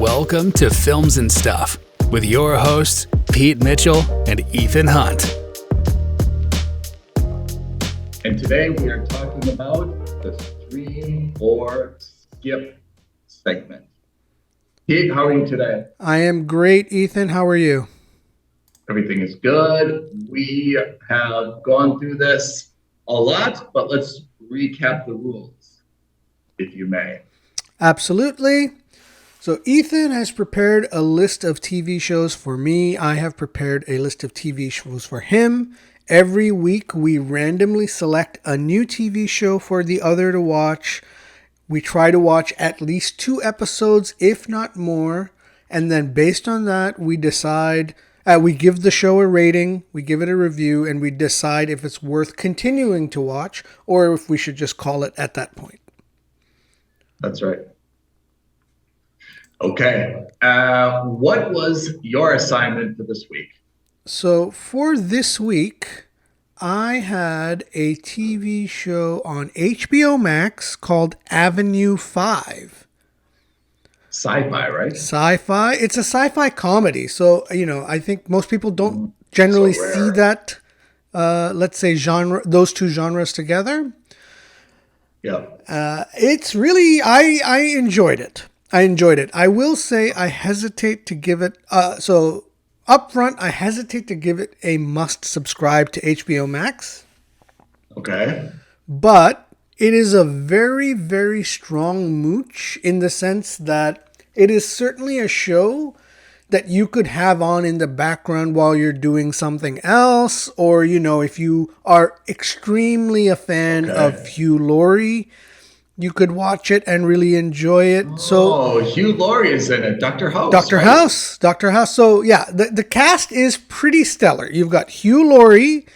Welcome to Films and Stuff with your hosts, Pete Mitchell and Ethan Hunt. And today we are talking about the stream or skip segment. Pete, how are you today? I am great, Ethan. How are you? Everything is good. We have gone through this a lot, but let's recap the rules, if you may. Absolutely. So Ethan has prepared a list of TV shows for me. I have prepared a list of TV shows for him. Every week we randomly select a new TV show for the other to watch. We try to watch at least 2 episodes, if not more. And then based on that, we decide, we give the show a rating, we give it a review, and we decide if it's worth continuing to watch or if we should just call it at that point. That's right. Okay. What was your assignment for this week? So for this week, I had a TV show on HBO Max called Avenue 5. Sci-fi, right? Sci-fi. It's a sci-fi comedy. So, I think most people don't generally see that, let's say, genre, those two genres together. Yeah. It's really, I enjoyed it. I will say I hesitate to give it, so up front, I hesitate to give it a must subscribe to HBO Max. Okay. But it is a very, very strong mooch in the sense that it is certainly a show that you could have on in the background while you're doing something else. Or, if you are extremely a fan of Hugh Laurie, you could watch it and really enjoy it. Hugh Laurie is in it. Dr. House. Dr. House. So, yeah, the cast is pretty stellar. You've got Hugh Laurie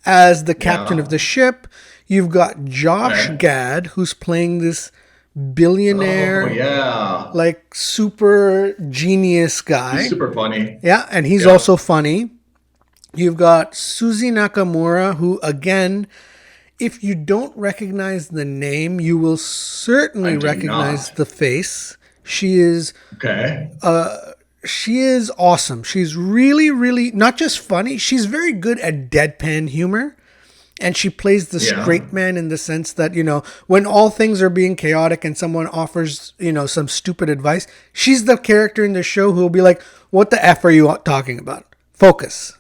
as the captain of the ship. You've got Josh Gad, who's playing this billionaire, like super genius guy. He's super funny. Yeah, and he's also funny. You've got Susie Nakamura, who, again, if you don't recognize the name, you will certainly recognize the face. She is she is awesome. She's really, really not just funny. She's very good at deadpan humor. And she plays the straight man in the sense that, when all things are being chaotic and someone offers, some stupid advice, she's the character in the show who will be like, what the F are you talking about? Focus,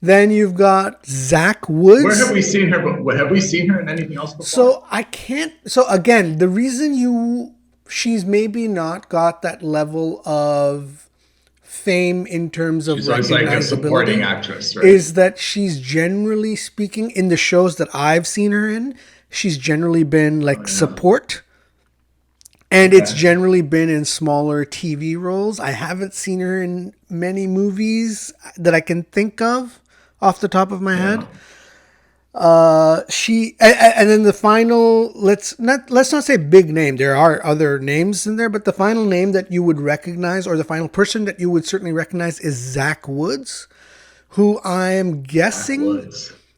Then you've got Zach Woods. Where have we seen her? Have we seen her in anything else before? So again, the reason she's maybe not got that level of fame in terms of she's like a supporting actress, right? Is that she's generally speaking in the shows that I've seen her in, she's generally been support. And it's generally been in smaller TV roles. I haven't seen her in many movies that I can think of off the top of my head. And then the final, let's not say big name. There are other names in there, but the final name that you would recognize, or the final person that you would certainly recognize, is Zach Woods, who I am guessing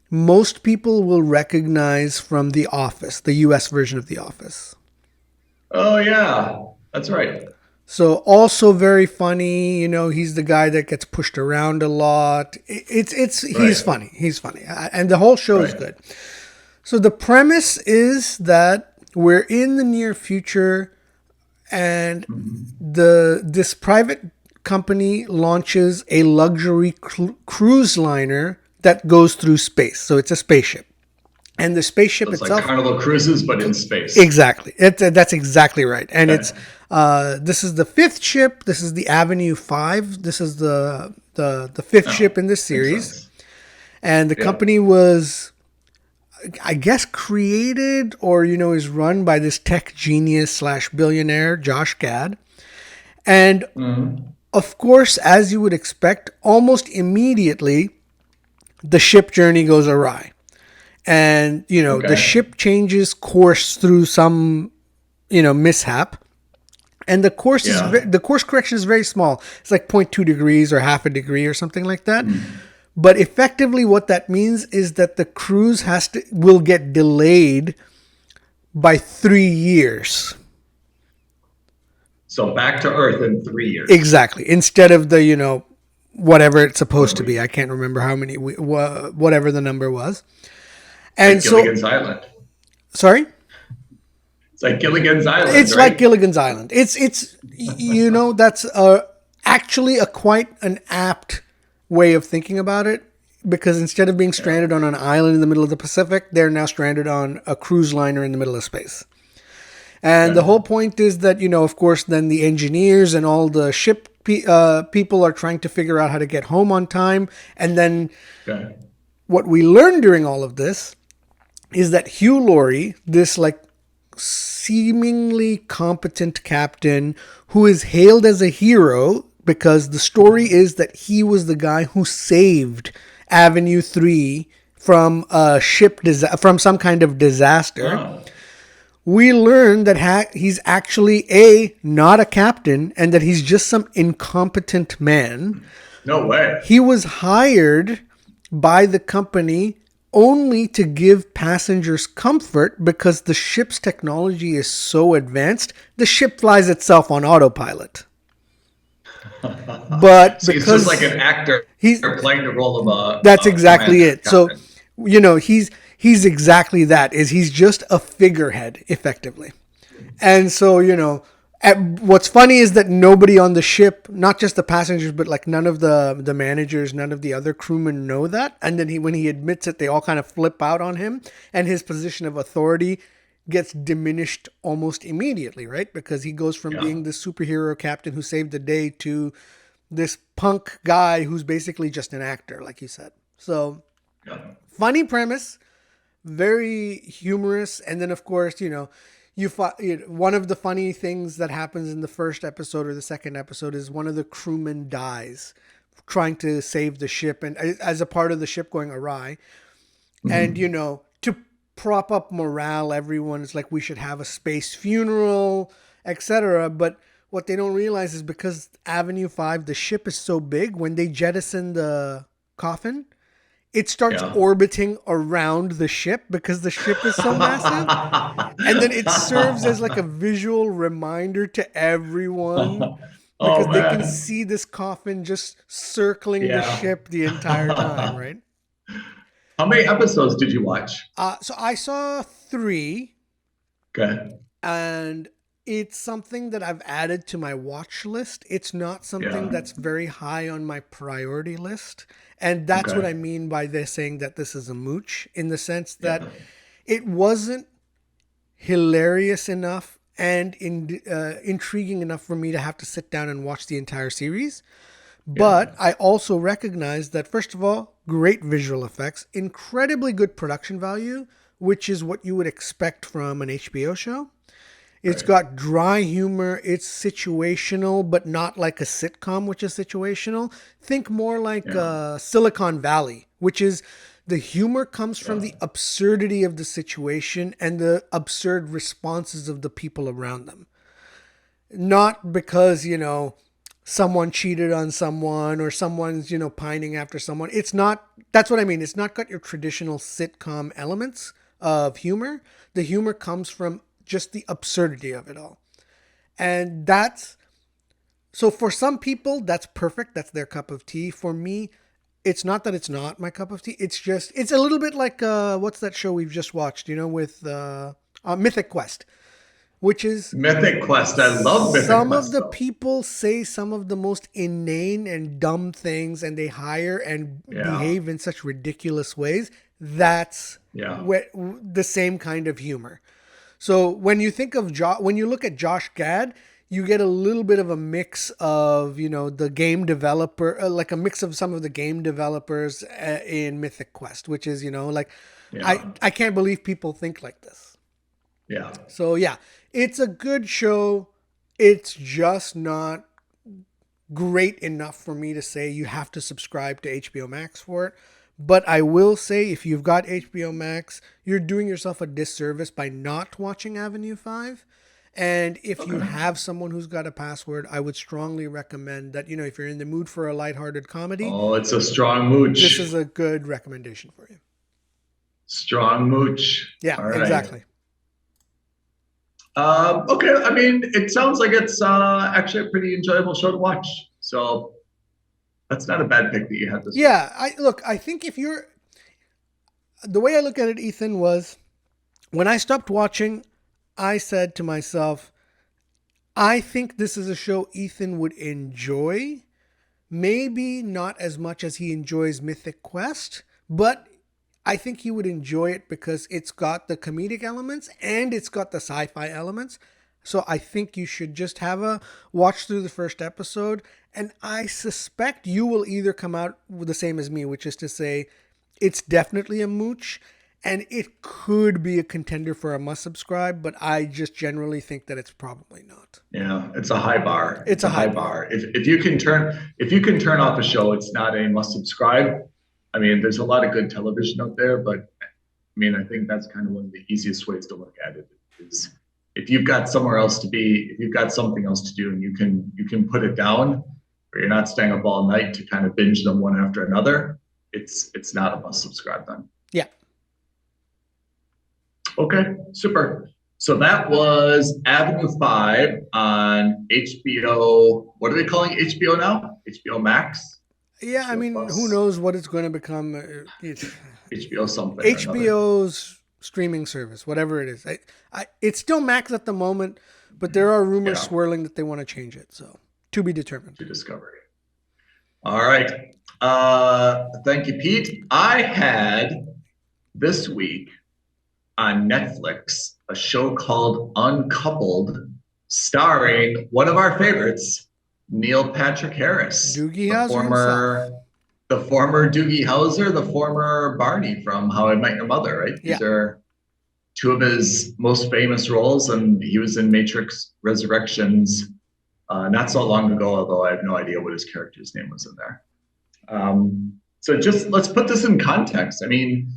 most people will recognize from The Office, the U.S. version of The Office. Oh yeah, that's right. So also very funny, he's the guy that gets pushed around a lot. He's funny. He's funny. And the whole show is good. So the premise is that we're in the near future and this private company launches a luxury cruise liner that goes through space. So it's a spaceship. And the spaceship itself, like Carnival Cruises, but in space. Exactly. That's exactly right. And it's this is the 5th ship. This is the Avenue 5. This is the 5th ship in this series. And the company was, I guess, created or is run by this tech genius / billionaire Josh Gad. And of course, as you would expect, almost immediately the ship journey goes awry. And, the ship changes course through some, mishap. And the course the course correction is very small. It's like 0.2 degrees or half a degree or something like that. But effectively what that means is that the cruise will get delayed by 3 years. So back to Earth in 3 years. Exactly. Instead of the, whatever it's supposed to be. I can't remember how many, whatever the number was. And like Gilligan's Island. Sorry? It's like Gilligan's Island. It's right? like Gilligan's Island. It's that's actually quite an apt way of thinking about it, because instead of being stranded on an island in the middle of the Pacific, they're now stranded on a cruise liner in the middle of space. And the whole point is that, of course, then the engineers and all the ship people are trying to figure out how to get home on time. And then what we learned during all of this is that Hugh Laurie, this seemingly competent captain who is hailed as a hero because the story is that he was the guy who saved Avenue 3 from a ship from some kind of disaster. Wow. We learned that he's actually not a captain, and that he's just some incompetent man. No way. He was hired by the company only to give passengers comfort because the ship's technology is so advanced. The ship flies itself on autopilot. But so because he's just like an actor, he's playing the role of a. That's exactly it. Captain. So, he's exactly that. He's just a figurehead, effectively. And so, what's funny is that nobody on the ship, not just the passengers, but none of the managers, none of the other crewmen know that. And then when he admits it, they all kind of flip out on him, and his position of authority gets diminished almost immediately, right? Because he goes from being the superhero captain who saved the day to this punk guy who's basically just an actor, like you said. So, funny premise, very humorous. And then, of course, one of the funny things that happens in the first episode or the second episode is one of the crewmen dies trying to save the ship, and as a part of the ship going awry. Mm-hmm. And, to prop up morale, everyone is like, we should have a space funeral, etc. But what they don't realize is because Avenue 5, the ship is so big, when they jettison the coffin, it starts orbiting around the ship because the ship is so massive. And then it serves as a visual reminder to everyone because they can see this coffin just circling the ship the entire time, right? How many episodes did you watch? So I saw 3. Okay. And it's something that I've added to my watch list. It's not something that's very high on my priority list. And that's what I mean by this saying that this is a mooch, in the sense that it wasn't hilarious enough and intriguing enough for me to have to sit down and watch the entire series. But I also recognize that, first of all, great visual effects, incredibly good production value, which is what you would expect from an HBO show. It's got dry humor. It's situational, but not like a sitcom, which is situational. Think more like Silicon Valley, which is the humor comes from the absurdity of the situation and the absurd responses of the people around them. Not because, someone cheated on someone or someone's, pining after someone. It's not, that's what I mean. It's not got your traditional sitcom elements of humor. The humor comes from just the absurdity of it all. And so for some people, that's perfect. That's their cup of tea. For me, it's not that it's not my cup of tea. It's just, it's a little bit like, what's that show we've just watched, with Mythic Quest, which is... Mythic Quest. I love Mythic Quest. Some of the people say some of the most inane and dumb things, and they hire and behave in such ridiculous ways. That's the same kind of humor. So when you think of when you look at Josh Gad, you get a little bit of a mix of, the game developer, like a mix of some of the game developers in Mythic Quest, which is, I can't believe people think like this. Yeah. So it's a good show. It's just not great enough for me to say you have to subscribe to HBO Max for it. But I will say, if you've got HBO Max, you're doing yourself a disservice by not watching Avenue 5. And if you have someone who's got a password, I would strongly recommend that, if you're in the mood for a lighthearted comedy. Oh, it's a strong mooch. This is a good recommendation for you. Strong mooch. Yeah, exactly. Okay, I mean, it sounds like it's actually a pretty enjoyable show to watch. So that's not a bad pick that you had this week. Yeah, I think if you're the way I look at it, Ethan, was when I stopped watching, I said to myself, I think this is a show Ethan would enjoy. Maybe not as much as he enjoys Mythic Quest, but I think he would enjoy it because it's got the comedic elements and it's got the sci-fi elements. So I think you should just have a watch through the first episode, and I suspect you will either come out with the same as me, which is to say it's definitely a mooch and it could be a contender for a must subscribe, but I just generally think that it's probably not. Yeah, it's a high bar. It's a high bar. If you can turn off a show, it's not a must subscribe. I mean, there's a lot of good television out there, but I mean, I think that's kind of one of the easiest ways to look at it is if you've got somewhere else to be, if you've got something else to do, and you can put it down, or you're not staying up all night to kind of binge them one after another. It's not a must subscribe then. Yeah. Okay, super. So that was Avenue 5 on HBO. What are they calling HBO now? HBO Max? Yeah, I mean, Plus. Who knows what it's going to become? HBO something. HBO's streaming service, whatever it is. It's still Max at the moment, but there are rumors swirling that they want to change it. So to be determined. To Discovery. All right. Thank you, Pete. I had this week on Netflix a show called Uncoupled, starring one of our favorites, Neil Patrick Harris, Doogie Howser, the former Doogie Howser, the former Barney from How I Met Your Mother, right? These are two of his most famous roles, and he was in Matrix Resurrections not so long ago, although I have no idea what his character's name was in there. So just let's put this in context. I mean,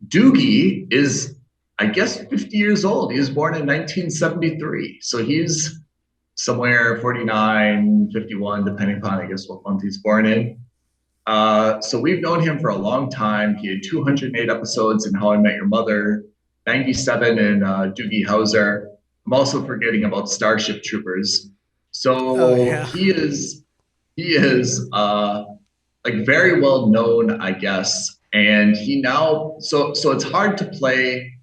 Doogie is, I guess, 50 years old. He was born in 1973. So he's somewhere 49, 51, depending upon, I guess, what month he's born in. So we've known him for a long time. He had 208 episodes in How I Met Your Mother, 97 in Doogie Howser. I'm also forgetting about Starship Troopers. So he is like very well known, I guess. And he now, so it's hard to play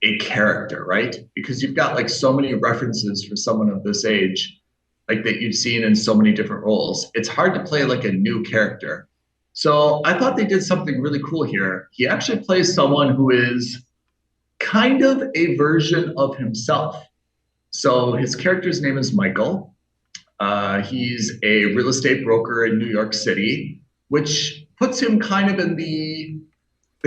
a character, right? Because you've got like so many references for someone of this age, like that you've seen in so many different roles. It's hard to play like a new character. So I thought they did something really cool here. He actually plays someone who is kind of a version of himself. So his character's name is Michael. He's a real estate broker in New York City, which puts him kind of in the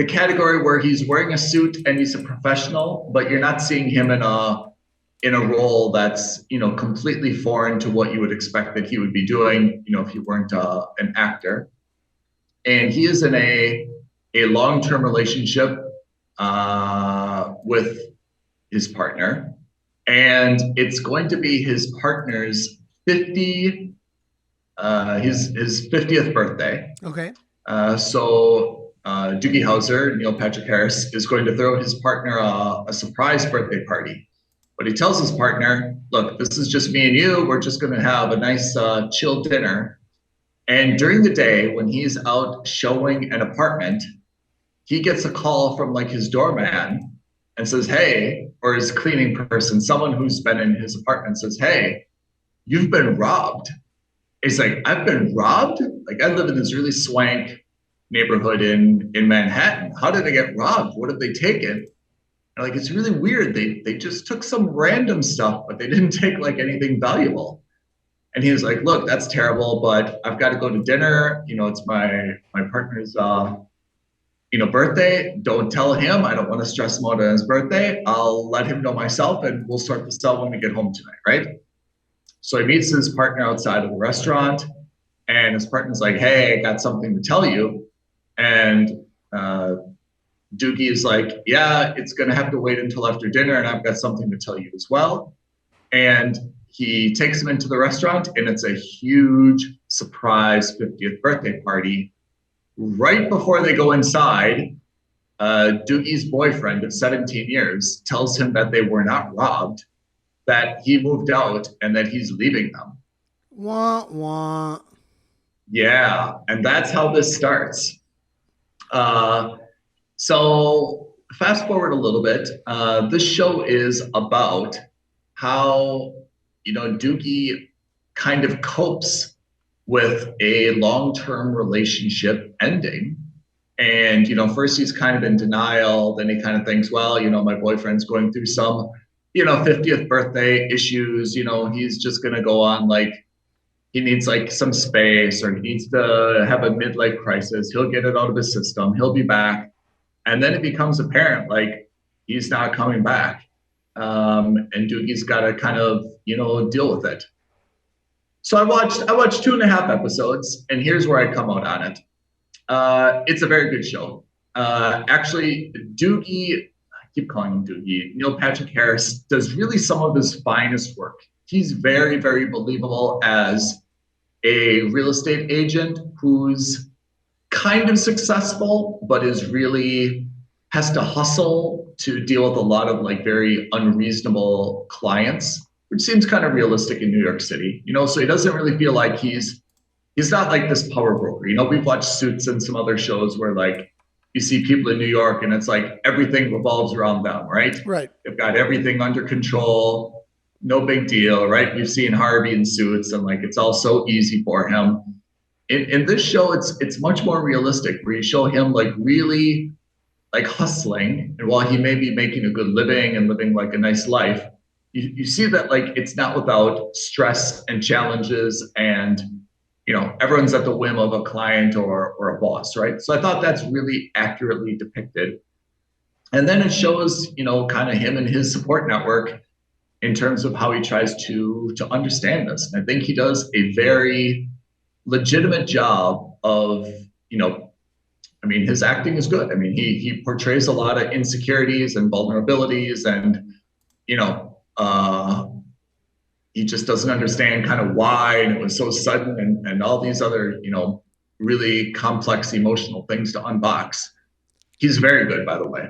category where he's wearing a suit and he's a professional, but you're not seeing him in a role that's, you know, completely foreign to what you would expect that he would be doing, you know, if he weren't an actor. And he is in a long-term relationship with his partner, and it's going to be his partner's 50th birthday. Okay. So Doogie Howser, Neil Patrick Harris, is going to throw his partner a surprise birthday party. But he tells his partner, look, this is just me and you. We're just going to have a nice chill dinner. And during the day, when he's out showing an apartment, he gets a call from like his doorman and says, hey, or his cleaning person, someone who's been in his apartment says, hey, you've been robbed. He's like, I've been robbed? Like, I live in this really swank neighborhood in Manhattan. How did I get robbed? What have they taken? And like, it's really weird. They just took some random stuff, but they didn't take like anything valuable. And he was like, look, that's terrible, but I've got to go to dinner. You know, it's my partner's birthday. Don't tell him. I don't want to stress him out on his birthday. I'll let him know myself, and we'll start this out when we get home tonight, right? So he meets his partner outside of the restaurant, and his partner's like, hey, I got something to tell you. And Doogie is like, yeah, it's going to have to wait until after dinner, and I've got something to tell you as well. And he takes him into the restaurant, and it's a huge surprise 50th birthday party. Right before they go inside, Doogie's boyfriend of 17 years tells him that they were not robbed, that he moved out, and that he's leaving them. Wah, wah. Yeah, and that's how this starts. Uh, so fast forward a little bit. This show is about how Doogie kind of copes with a long-term relationship ending. And first he's kind of in denial. Then he kind of thinks, well, my boyfriend's going through some 50th birthday issues. He's just gonna go on like he needs like some space, or he needs to have a midlife crisis. He'll get it out of his system. He'll be back. And then it becomes apparent like he's not coming back. And Doogie's got to kind of, deal with it. So I watched 2.5 episodes, and here's where I come out on it. It's a very good show. Actually, Doogie, I keep calling him Doogie, Neil Patrick Harris does really some of his finest work. He's very, very believable as a real estate agent who's kind of successful, but is really has to hustle to deal with a lot of like very unreasonable clients, which seems kind of realistic in New York City. So he doesn't really feel like he's not like this power broker. We've watched Suits and some other shows where like you see people in New York and it's like everything revolves around them, right? Right. They've got everything under control. No big deal, right? We've seen Harvey in Suits, and like it's all so easy for him. In this show, it's much more realistic, where you show him like really like hustling, and while he may be making a good living and living like a nice life, you see that like it's not without stress and challenges, and everyone's at the whim of a client or a boss, right? So I thought that's really accurately depicted. And then it shows kind of him and his support network in terms of how he tries to understand this. And I think he does a very legitimate job of, his acting is good. He portrays a lot of insecurities and vulnerabilities, and, he just doesn't understand kind of why, and it was so sudden, and all these other, really complex emotional things to unbox. He's very good, by the way.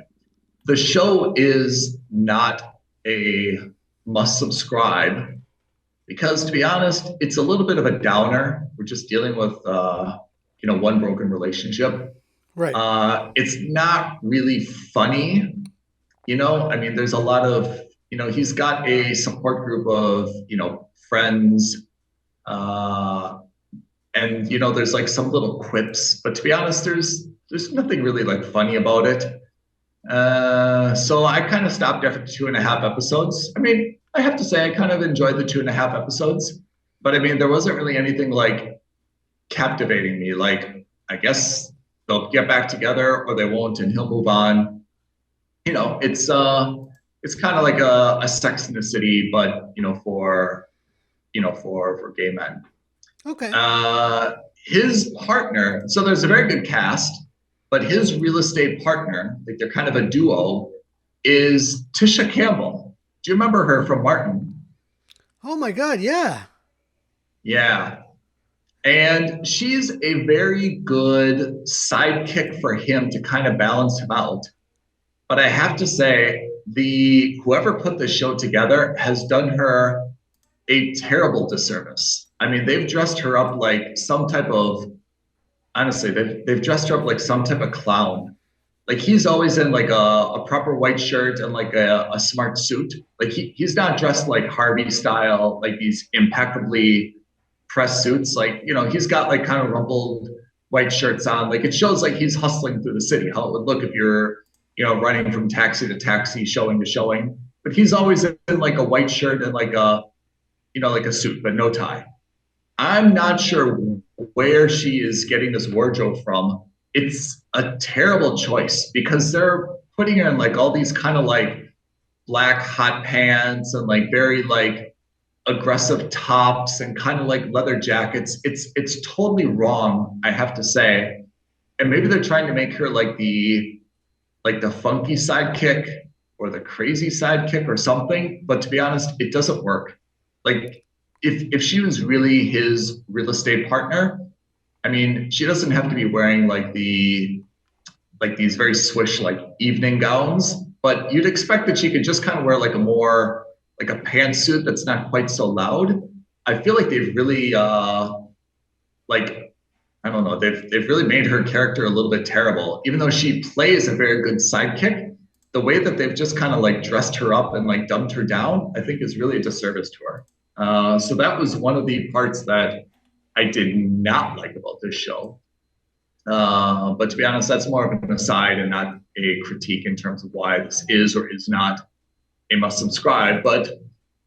The show is not a must subscribe, because to be honest, it's a little bit of a downer. We're just dealing with, one broken relationship. Right. It's not really funny. There's a lot of, he's got a support group of, friends. And, there's like some little quips, but to be honest, there's nothing really like funny about it. So I kind of stopped after 2.5 episodes. I have to say I kind of enjoyed the 2.5 episodes, but there wasn't really anything like captivating me. Like, I guess they'll get back together or they won't, and he'll move on. It's kind of like a Sex in the City, but for gay men. Okay. His partner, so there's a very good cast, but his real estate partner, like they're kind of a duo, is Tisha Campbell. Do you remember her from Martin? Oh my God, yeah. Yeah. And she's a very good sidekick for him to kind of balance him out. But I have to say, whoever put the show together has done her a terrible disservice. They've dressed her up like some type of, honestly, they've dressed her up like some type of clown. Like he's always in like a proper white shirt and like a smart suit. Like he's not dressed like Harvey style, like these impeccably pressed suits. Like, he's got like kind of rumpled white shirts on. Like it shows like he's hustling through the city, how it would look if you're, running from taxi to taxi, showing to showing. But he's always in like a white shirt and like a suit, but no tie. I'm not sure where she is getting this wardrobe from. It's a terrible choice because they're putting her in like all these kind of like black hot pants and like very like aggressive tops and kind of like leather jackets. It's totally wrong, I have to say. And maybe they're trying to make her like the funky sidekick or the crazy sidekick or something. But to be honest, it doesn't work. Like if she was really his real estate partner, she doesn't have to be wearing like the like these very swish like evening gowns, but you'd expect that she could just kind of wear like a more like a pantsuit that's not quite so loud. I feel like they've really like I don't know, they've really made her character a little bit terrible. Even though she plays a very good sidekick, the way that they've just kind of like dressed her up and like dumbed her down, I think is really a disservice to her. So that was one of the parts that I did not like about this show. But to be honest, that's more of an aside and not a critique in terms of why this is or is not a must subscribe. But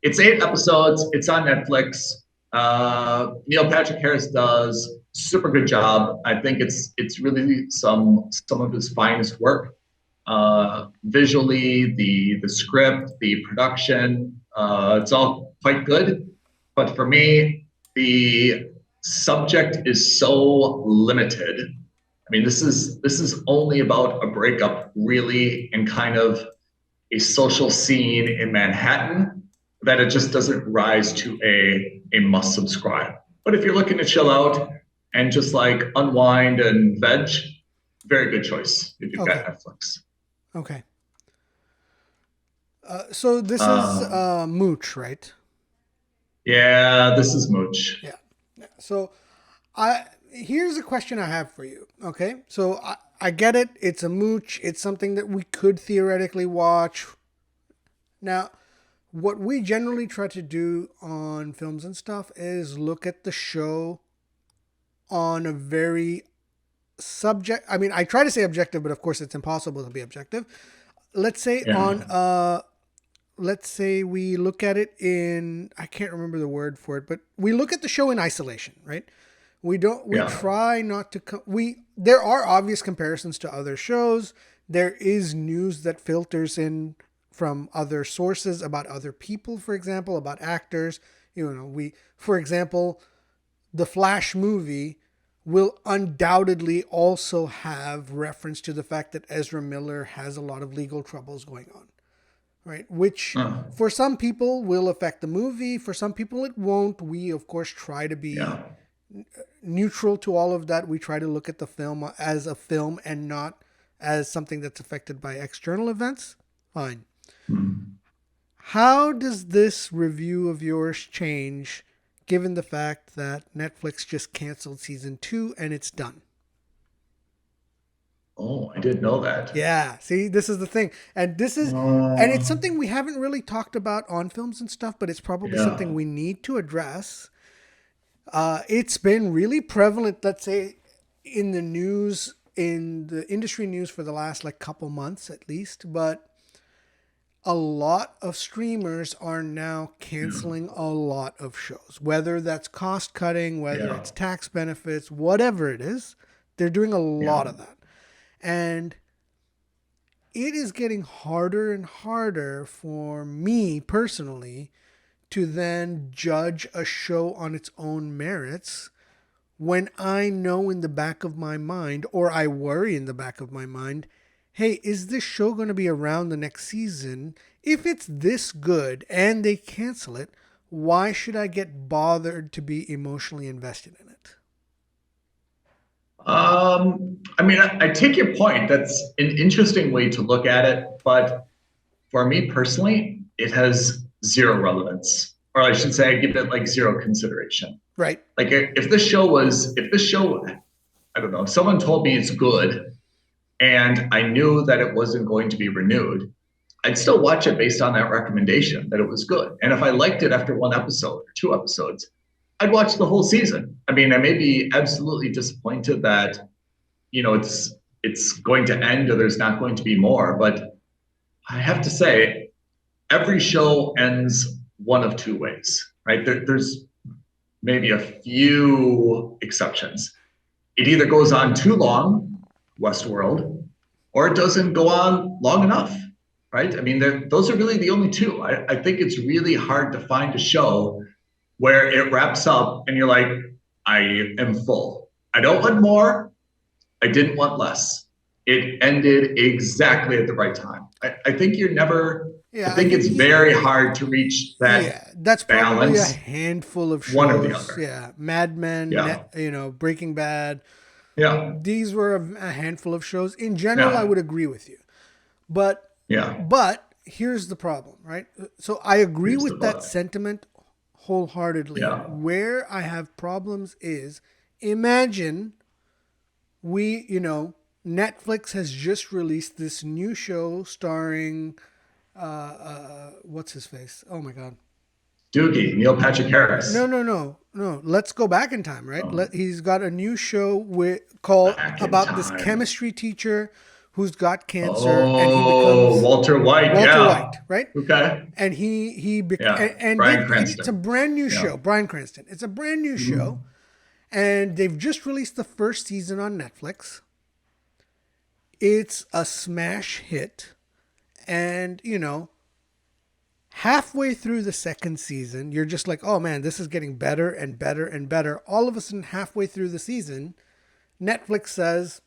it's 8 episodes. It's on Netflix. Neil Patrick Harris does super good job. I think it's really some of his finest work. Visually, the script, the production, it's all quite good. But for me, the subject is so limited. I mean, this is only about a breakup, really, and kind of a social scene in Manhattan that it just doesn't rise to a must subscribe. But if you're looking to chill out and just like unwind and veg, very good choice if you've got Netflix. Okay. So this is Mooch, right? Yeah, this is Mooch. Yeah. So here's a question I have for you. Okay. So I get it. It's a Mooch. It's something that we could theoretically watch. Now, what we generally try to do on films and stuff is look at the show on a very I try to say objective, but of course it's impossible to be objective. Let's say let's say we look at it in, I can't remember the word for it, but we look at the show in isolation, right? We try not to, there are obvious comparisons to other shows. There is news that filters in from other sources about other people, for example, about actors. For example, the Flash movie will undoubtedly also have reference to the fact that Ezra Miller has a lot of legal troubles going on, right? Which for some people will affect the movie. For some people it won't. We, of course, try to be neutral to all of that. We try to look at the film as a film and not as something that's affected by external events. Fine. How does this review of yours change given the fact that Netflix just canceled season 2 and it's done? Oh, I didn't know that. Yeah. See, this is the thing. And and it's something we haven't really talked about on films and stuff, but it's probably something we need to address. It's been really prevalent, let's say, in the news, in the industry news for the last couple months at least, but a lot of streamers are now canceling a lot of shows, whether that's cost cutting, whether it's tax benefits, whatever it is, they're doing a lot of that. And it is getting harder and harder for me personally to then judge a show on its own merits when I know in the back of my mind, or I worry in the back of my mind, hey, is this show going to be around the next season? If it's this good and they cancel it, why should I get bothered to be emotionally invested in it? I mean, I take your point. That's an interesting way to look at it. But for me personally, it has zero relevance. Or I should say I give it zero consideration. Right. Like if this show, I don't know, if someone told me it's good and I knew that it wasn't going to be renewed, I'd still watch it based on that recommendation that it was good. And if I liked it after 1 episode or 2 episodes, I'd watch the whole season. I mean, I may be absolutely disappointed that, it's going to end or there's not going to be more, but I have to say, every show ends one of 2 ways, right? There's maybe a few exceptions. It either goes on too long, Westworld, or it doesn't go on long enough, right? I mean, those are really the only 2. I think it's really hard to find a show where it wraps up and you're like, I am full. I don't want more. I didn't want less. It ended exactly at the right time. I think you're never, I think it's very hard to reach that that's probably balance. A handful of shows. One or the other. Yeah. Mad Men, Breaking Bad. Yeah. These were a handful of shows. In general, I would agree with you. But here's the problem, right? So I agree with that sentiment wholeheartedly. Yeah. Where I have problems is, imagine Netflix has just released this new show starring what's his face? Oh my God. Doogie, Neil Patrick Harris. No. Let's go back in time, right? He's got a new show called about this chemistry teacher who's got cancer, and he becomes Walter White. White, right? Okay. And Bryan Cranston. It's a brand new show. Bryan Cranston. It's a brand new show, and they've just released the first season on Netflix. It's a smash hit, and halfway through the second season, you're just like, oh man, this is getting better and better and better. All of a sudden, halfway through the season, Netflix says,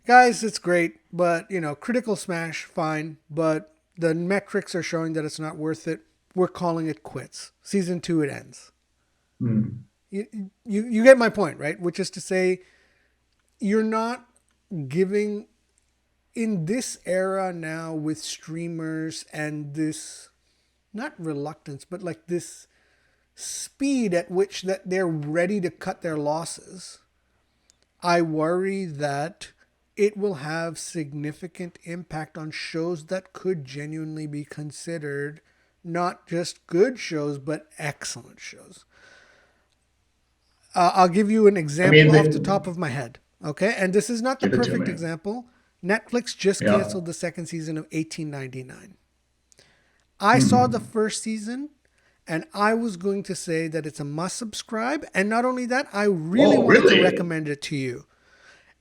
guys, it's great, but critical smash, fine, but the metrics are showing that it's not worth it. We're calling it quits. Season 2, it ends. You get my point, right? Which is to say, you're not giving, in this era now with streamers and this, not reluctance, but like this speed at which that they're ready to cut their losses, I worry that it will have significant impact on shows that could genuinely be considered not just good shows, but excellent shows. I'll give you an example off the top of my head. Okay. And this is not the perfect example. Netflix just canceled the second season of 1899. I saw the first season, and I was going to say that it's a must subscribe. And not only that, I really wanted to recommend it to you.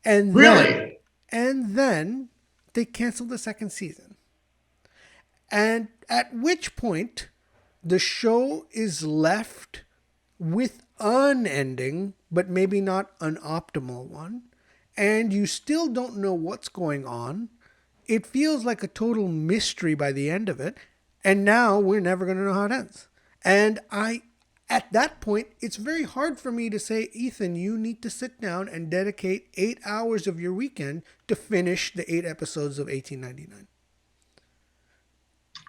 And then they canceled the second season. And at which point the show is left with an ending, but maybe not an optimal one. And you still don't know what's going on. It feels like a total mystery by the end of it. And now we're never going to know how it ends. And at that point, it's very hard for me to say, Ethan, you need to sit down and dedicate 8 hours of your weekend to finish the 8 episodes of 1899.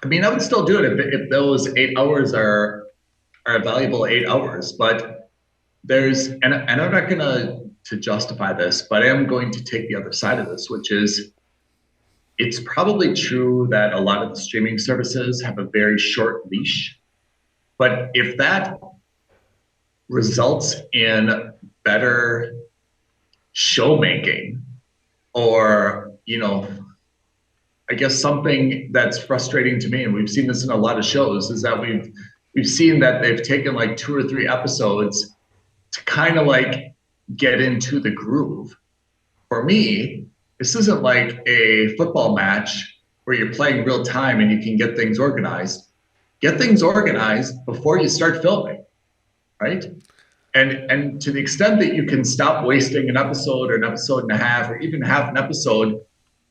I mean, I would still do it if those 8 hours are a valuable 8 hours. But and I'm not going to justify this, but I am going to take the other side of this, which is, it's probably true that a lot of the streaming services have a very short leash. But if that results in better show making, or, I guess something that's frustrating to me, and we've seen this in a lot of shows, is that we've seen that they've taken like 2 or 3 episodes to kind of like get into the groove. For me, this isn't like a football match where you're playing real time and you can get things organized. Get things organized before you start filming, right? And to the extent that you can stop wasting an episode or an episode and a half, or even half an episode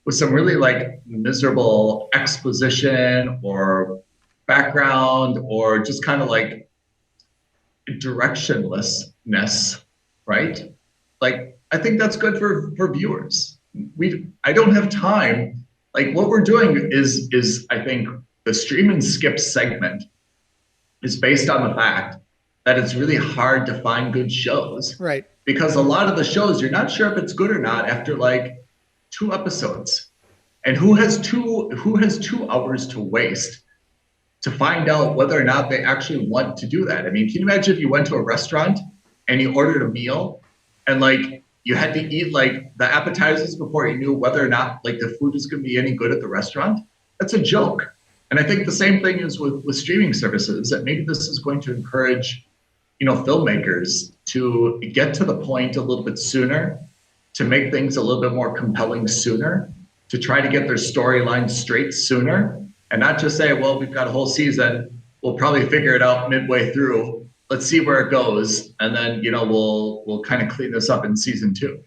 with some really like miserable exposition or background, or just kind of like directionlessness, right? Like, I think that's good for viewers. I don't have time. Like, what we're doing is I think the stream and skip segment is based on the fact that it's really hard to find good shows. Right. Because a lot of the shows, you're not sure if it's good or not after like 2 episodes. And who has 2 hours to waste to find out whether or not they actually want to do that? I mean, can you imagine if you went to a restaurant and you ordered a meal and like you had to eat like the appetizers before you knew whether or not like the food is going to be any good at the restaurant? That's a joke. And I think the same thing is with streaming services, that maybe this is going to encourage, filmmakers to get to the point a little bit sooner, to make things a little bit more compelling sooner, to try to get their storyline straight sooner, and not just say, well, we've got a whole season, we'll probably figure it out midway through, let's see where it goes, and then we'll kind of clean this up in season 2.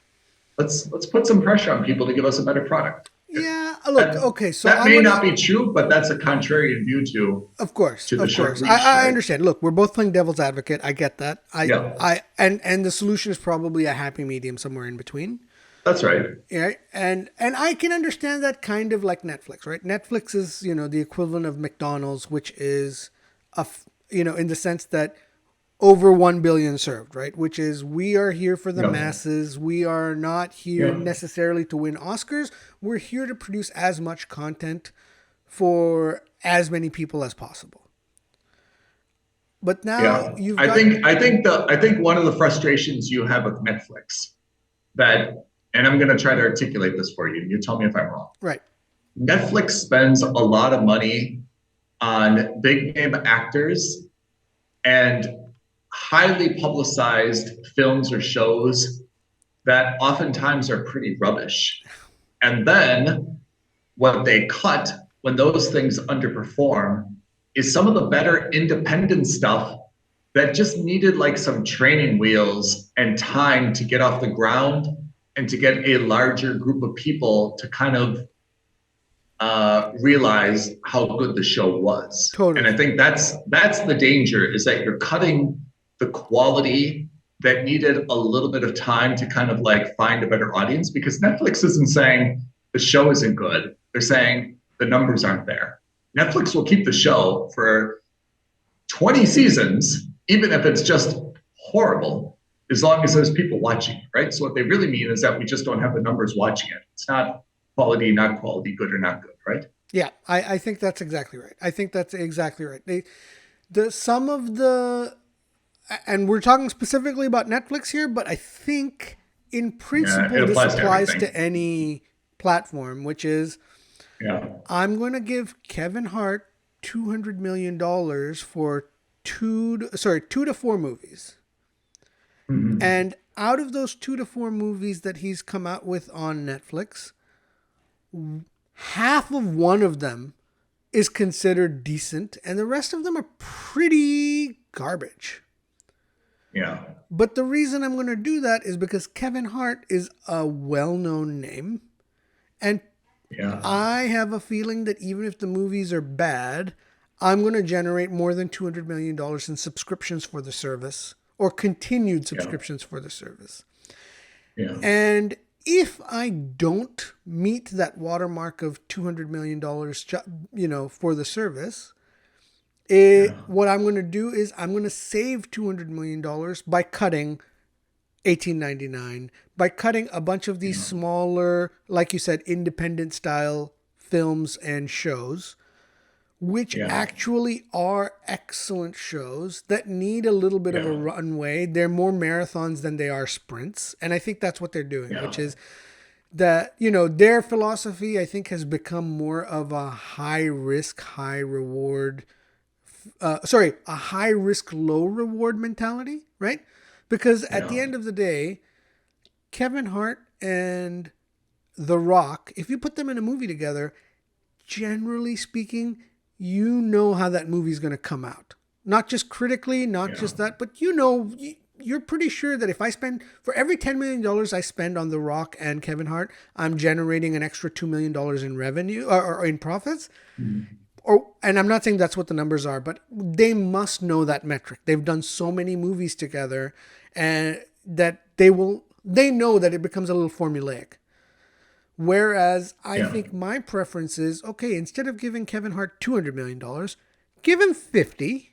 Let's put some pressure on people to give us a better product. Yeah, look, okay, so that may not be true, but that's a contrarian view to of course. short leash, I understand. Look, we're both playing devil's advocate. I get that. Yeah. And the solution is probably a happy medium somewhere in between. That's right. Yeah, and I can understand that kind of like Netflix, right? Netflix is, the equivalent of McDonald's, which is in the sense that over 1 billion served, right? Which is, we are here for the masses. We are not here necessarily to win Oscars. We're here to produce as much content for as many people as possible. But now I think one of the frustrations you have with Netflix and I'm going to try to articulate this for you. You tell me if I'm wrong. Right. Netflix spends a lot of money on big name actors and highly publicized films or shows that oftentimes are pretty rubbish. And then what they cut when those things underperform is some of the better independent stuff that just needed like some training wheels and time to get off the ground and to get a larger group of people to kind of realize how good the show was. Totally. And I think that's the danger, is that you're cutting the quality that needed a little bit of time to kind of like find a better audience, because Netflix isn't saying the show isn't good. They're saying the numbers aren't there. Netflix will keep the show for 20 seasons, even if it's just horrible, as long as there's people watching it, right? So what they really mean is that we just don't have the numbers watching it. It's not quality, not quality, good or not good, right? Yeah, I think that's exactly right. And we're talking specifically about Netflix here, but I think in principle this applies to any platform, which is, I'm going to give Kevin Hart $200 million for 2 to 4 movies. Mm-hmm. And out of those 2 to 4 movies that he's come out with on Netflix, half of one of them is considered decent, and the rest of them are pretty garbage. Yeah. But the reason I'm going to do that is because Kevin Hart is a well-known name, and I have a feeling that even if the movies are bad, I'm going to generate more than $200 million in subscriptions for the service, or continued subscriptions for the service. Yeah. And if I don't meet that watermark of $200 million, for the service, what I'm going to do is I'm going to save $200 million by cutting $18.99, by cutting a bunch of these smaller, like you said, independent style films and shows, which actually are excellent shows that need a little bit of a runway. They're more marathons than they are sprints. And I think that's what they're doing, which is that, their philosophy, I think, has become more of a high risk, high reward, a high risk, low reward mentality, right? Because at the end of the day, Kevin Hart and The Rock, if you put them in a movie together, generally speaking, you know how that movie's going to come out. Not just critically, not just that, but you're pretty sure that if I spend, for every $10 million I spend on The Rock and Kevin Hart, I'm generating an extra $2 million in revenue or in profits. Mm-hmm. And I'm not saying that's what the numbers are, but they must know that metric. They've done so many movies together, and that they know that it becomes a little formulaic. Whereas I think my preference is, okay, instead of giving Kevin Hart $200 million, give him 50,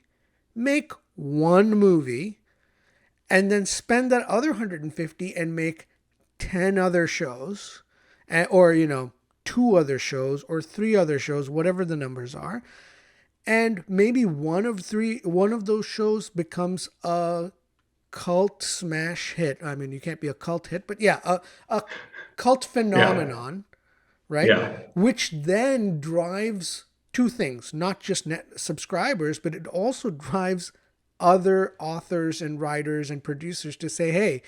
make one movie, and then spend that other 150 and make 10 other shows, or 2 other shows or 3 other shows, whatever the numbers are. And maybe one of those shows becomes a cult smash hit. I mean, you can't be a cult hit, but a cult phenomenon, right? Yeah. Which then drives 2 things, not just net subscribers, but it also drives other authors and writers and producers to say, hey,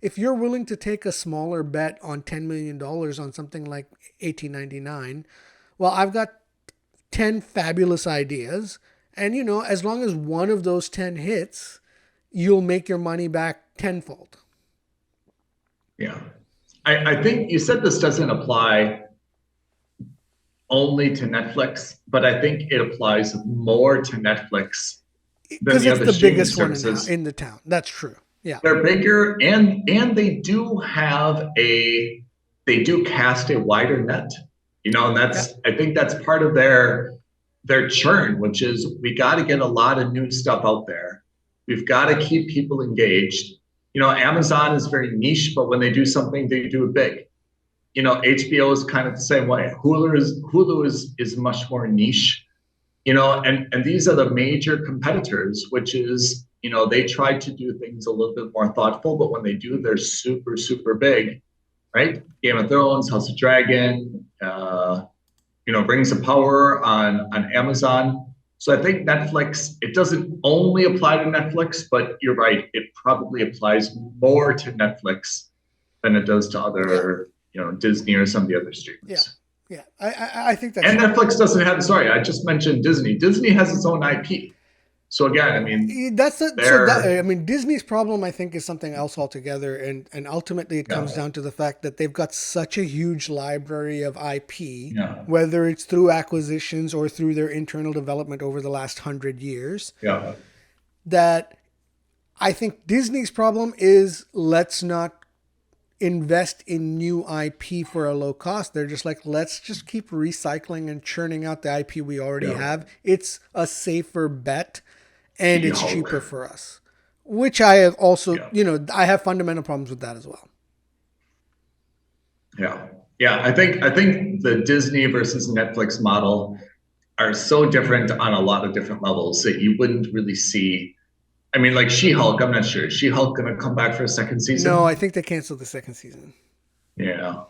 if you're willing to take a smaller bet on $10 million on something like $18.99, well, I've got 10 fabulous ideas. And, as long as one of those 10 hits, you'll make your money back tenfold. Yeah. I think you said this doesn't apply only to Netflix, but I think it applies more to Netflix than Because the it's other the streaming biggest one services. in the town. That's true. Yeah. They're bigger, and they do have they do cast a wider net, and Yeah. I think that's part of their churn, which is we got to get a lot of new stuff out there. We've got to keep people engaged. Amazon is very niche, but when they do something, they do it big. HBO is kind of the same way. Hulu is much more niche, and these are the major competitors, which is, they try to do things a little bit more thoughtful, but when they do, they're super, super big, right? Game of Thrones, House of Dragon, Rings of Power on Amazon. So I think Netflix, it doesn't only apply to Netflix, but you're right, it probably applies more to Netflix than it does to other, Disney or some of the other Yeah. streamers. Yeah. I think that's And true. Netflix doesn't have, sorry, I just mentioned Disney. Disney has its own IP. So again, I mean, Disney's problem, I think, is something else altogether, and ultimately it comes down to the fact that they've got such a huge library of IP, whether it's through acquisitions or through their internal development over the last 100 years, that I think Disney's problem is, let's not invest in new IP for a low cost. They're just like, let's just keep recycling and churning out the IP we already have. It's a safer bet. And it's cheaper for us, which I also, I have fundamental problems with that as well. Yeah. I think the Disney versus Netflix model are so different on a lot of different levels that you wouldn't really see. I mean, like She-Hulk, I'm not sure. Is She-Hulk going to come back for a second season? No, I think they canceled the second season. Yeah.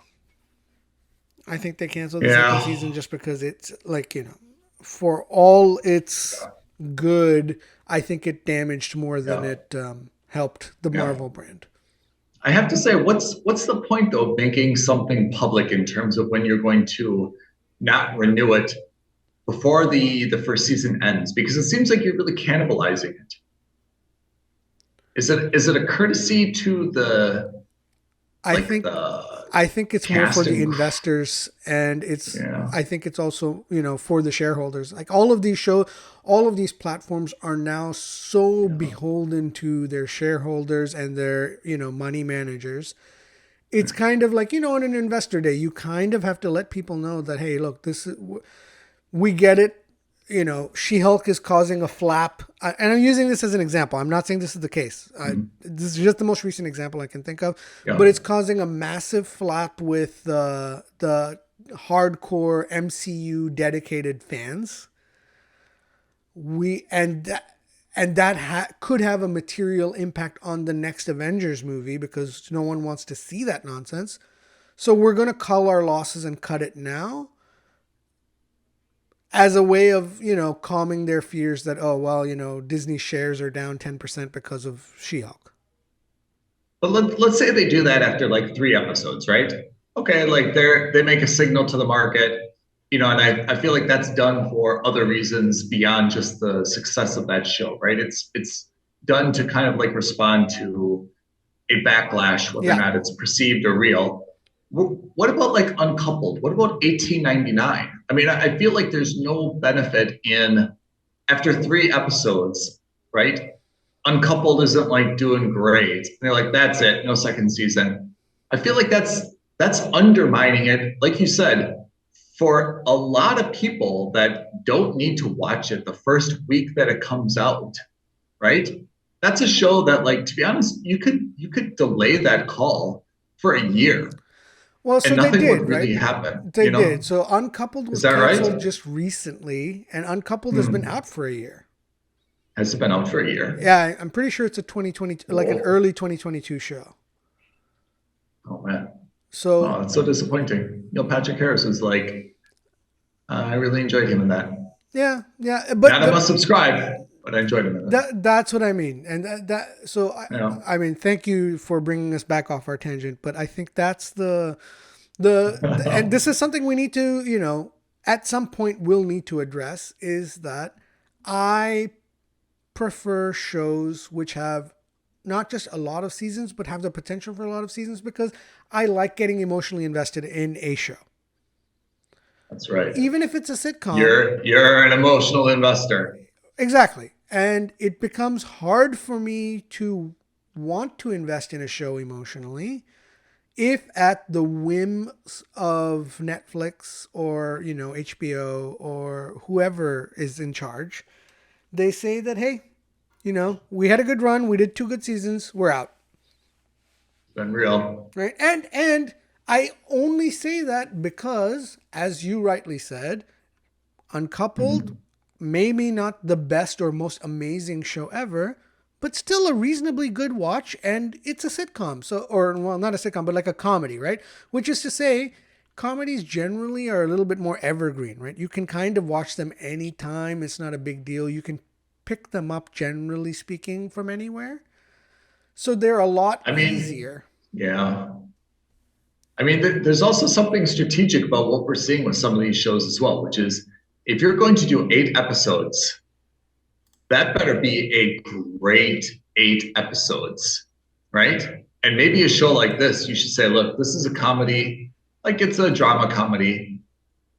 I think they canceled the second season just because it's like, for all its good, I think it damaged more than it helped the Marvel brand. I have to say, what's the point though of making something public in terms of when you're going to not renew it before the first season ends? Because it seems like you're really cannibalizing it. Is it a courtesy to the? I think it's more for the investors, and I think it's also, for the shareholders. Like all of these platforms are now so beholden to their shareholders and their, money managers. It's kind of like, on an investor day, you kind of have to let people know that, hey, look, we get it. She-Hulk is causing a flap. And I'm using this as an example. I'm not saying this is the case. This is just the most recent example I can think of. But it's causing a massive flap with the hardcore MCU dedicated fans. That could have a material impact on the next Avengers movie because no one wants to see that nonsense. So we're going to cull our losses and cut it now, as a way of, calming their fears that, Disney shares are down 10% because of She-Hulk. But let's say they do that after like 3 episodes, right? Okay, like they make a signal to the market, and I feel like that's done for other reasons beyond just the success of that show, right? It's done to kind of like respond to a backlash, whether or not it's perceived or real. What about like Uncoupled? What about 1899? I mean, I feel like there's no benefit in, after 3 episodes, right? Uncoupled isn't like doing great. And they're like, that's it, no second season. I feel like that's undermining it. Like you said, for a lot of people that don't need to watch it the first week that it comes out, right? That's a show that, like, to be honest, you could delay that call for a year. Well, so and nothing they did, would really right? happen. They did. So Uncoupled was canceled just recently, and Uncoupled has been out for a year. Has it been out for a year? Yeah, I'm pretty sure it's a 2020, like an early 2022 show. Oh man. So it's so disappointing. Neil Patrick Harris is like, I really enjoyed him in that. Yeah, but not a must subscribe, but I enjoyed him in that. That's what I mean, and I mean, thank you for bringing us back off our tangent, but I think that's the and this is something we need to, at some point we'll need to address, is that I prefer shows which have not just a lot of seasons, but have the potential for a lot of seasons, because I like getting emotionally invested in a show. That's right. Even if it's a sitcom. You're an emotional investor. Exactly. And it becomes hard for me to want to invest in a show emotionally if at the whims of Netflix or, HBO or whoever is in charge, they say that, hey, we had a good run. We did 2 good seasons. We're out. It's been real. Right. And I only say that because, as you rightly said, Uncoupled, maybe not the best or most amazing show ever, but still a reasonably good watch, and it's a sitcom. Not a sitcom, but like a comedy, right? Which is to say, comedies generally are a little bit more evergreen, right? You can kind of watch them anytime. It's not a big deal. You can pick them up, generally speaking, from anywhere. So they're a lot easier. Yeah. I mean, there's also something strategic about what we're seeing with some of these shows as well, which is if you're going to do 8 episodes, that better be a great 8 episodes, right? And maybe a show like this, you should say, look, this is a comedy, like it's a drama comedy.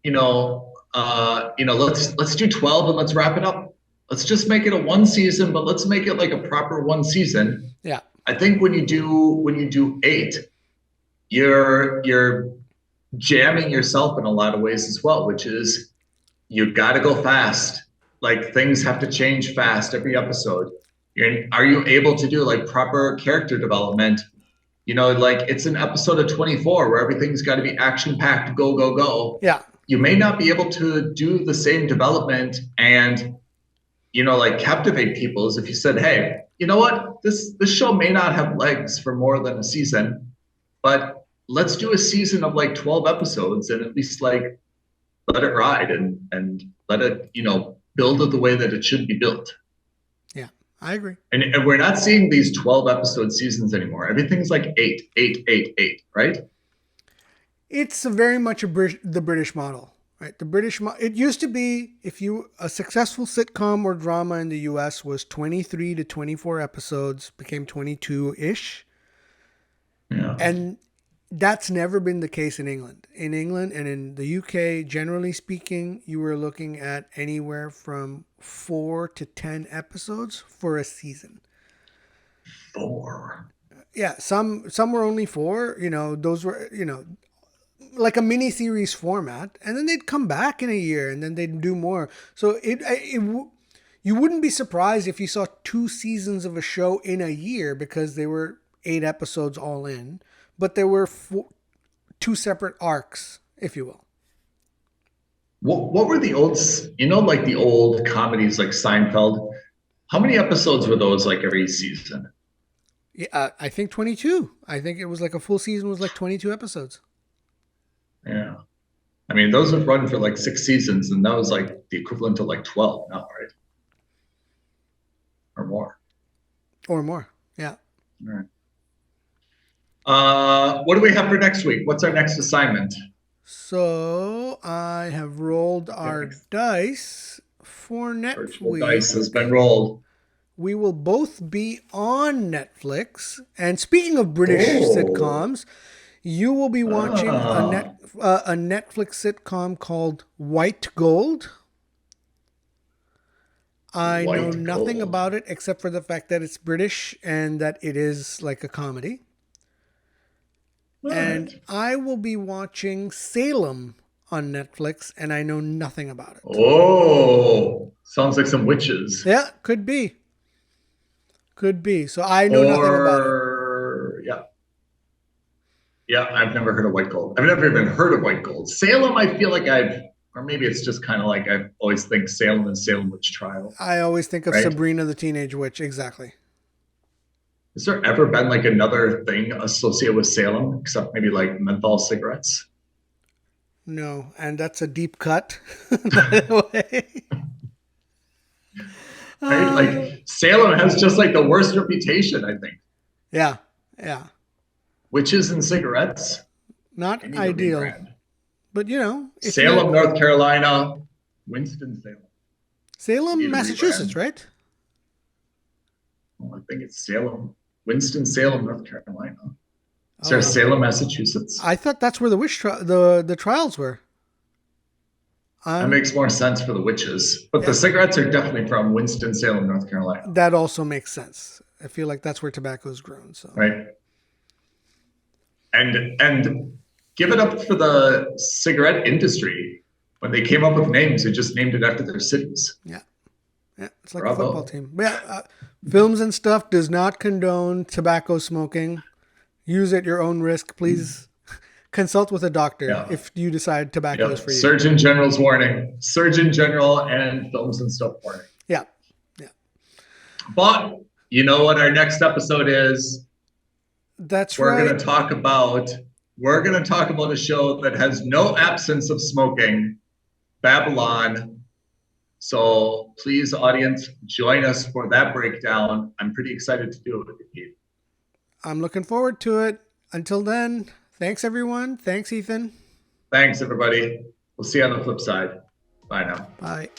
Let's do 12 and let's wrap it up. Let's just make it a 1 season, but let's make it like a proper 1 season. Yeah. I think when you do 8, you're jamming yourself in a lot of ways as well, which is you got to go fast. Like things have to change fast every episode. Are you able to do like proper character development? Like it's an episode of 24 where everything's got to be action packed, go, go, go. Yeah. You may not be able to do the same development and, like captivate people as if you said, hey, you know what? This show may not have legs for more than a season, but let's do a season of like 12 episodes and at least like let it ride and let it, build it the way that it should be built. Yeah, I agree. And we're not seeing these 12 episode seasons anymore. Everything's like 8, 8, 8, 8, right? It's very much the British model, right? It used to be a successful sitcom or drama in the US was 23 to 24 episodes, became 22-ish. Yeah. And that's never been the case in England. In England and in the UK, generally speaking, you were looking at anywhere from 4 to 10 episodes for a season. 4. Yeah, some were only 4. Those were like a mini series format, and then they'd come back in a year, and then they'd do more. So you wouldn't be surprised if you saw 2 seasons of a show in a year because they were 8 episodes all in. But there were 2 separate arcs, if you will. What were the old, like the old comedies like Seinfeld? How many episodes were those like every season? Yeah, I think 22. I think it was like a full season was like 22 episodes. Yeah. I mean, those would run for like 6 seasons, and that was like the equivalent to like 12 now, right? Or more. Or more, yeah. All right. What do we have for next week? What's our next assignment? So I have rolled our dice for next Virtual week. dice has been rolled. We will both be on Netflix. And speaking of British sitcoms, you will be watching a Netflix sitcom called White Gold. I know nothing about it except for the fact that it's British and that it is like a comedy. And I will be watching Salem on Netflix, and I know nothing about it. Oh, sounds like some witches. Yeah, could be. Could be. So I know nothing about it. Yeah. Yeah, I've never heard of White Gold. I've never even heard of White Gold. Salem, I feel like or maybe it's just kind of like I always think Salem and Salem Witch Trial. I always think of Sabrina the Teenage Witch, exactly. Has there ever been like another thing associated with Salem except maybe like menthol cigarettes? No, and that's a deep cut, by the way. Right? Like Salem has just like the worst reputation, I think. Yeah, yeah. Witches and cigarettes. Not ideal. But Salem, North Carolina, Winston-Salem. Salem, Massachusetts, right? Well, I think it's Salem. Winston-Salem, North Carolina. Is there Salem, Massachusetts? I thought that's where the witch the trials were. That makes more sense for the witches. But the cigarettes are definitely from Winston-Salem, North Carolina. That also makes sense. I feel like that's where tobacco is grown. So. Right. And give it up for the cigarette industry. When they came up with names, they just named it after their cities. Yeah. Yeah, it's like a football team. But yeah, Films and Stuff does not condone tobacco smoking. Use at your own risk. Please consult with a doctor if you decide tobacco is for you. Surgeon General's warning. Surgeon General and Films and Stuff warning. Yeah. Yeah. But you know what our next episode is? That's right. We're going to talk about a show that has no absence of smoking, Babylon. So please, audience, join us for that breakdown. I'm pretty excited to do it with you, Pete. I'm looking forward to it. Until then, thanks, everyone. Thanks, Ethan. Thanks, everybody. We'll see you on the flip side. Bye now. Bye.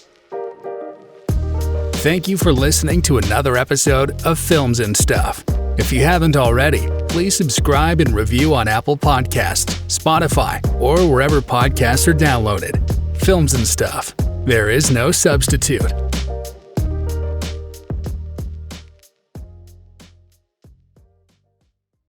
Thank you for listening to another episode of Films and Stuff. If you haven't already, please subscribe and review on Apple Podcasts, Spotify, or wherever podcasts are downloaded. Films and Stuff. There is no substitute.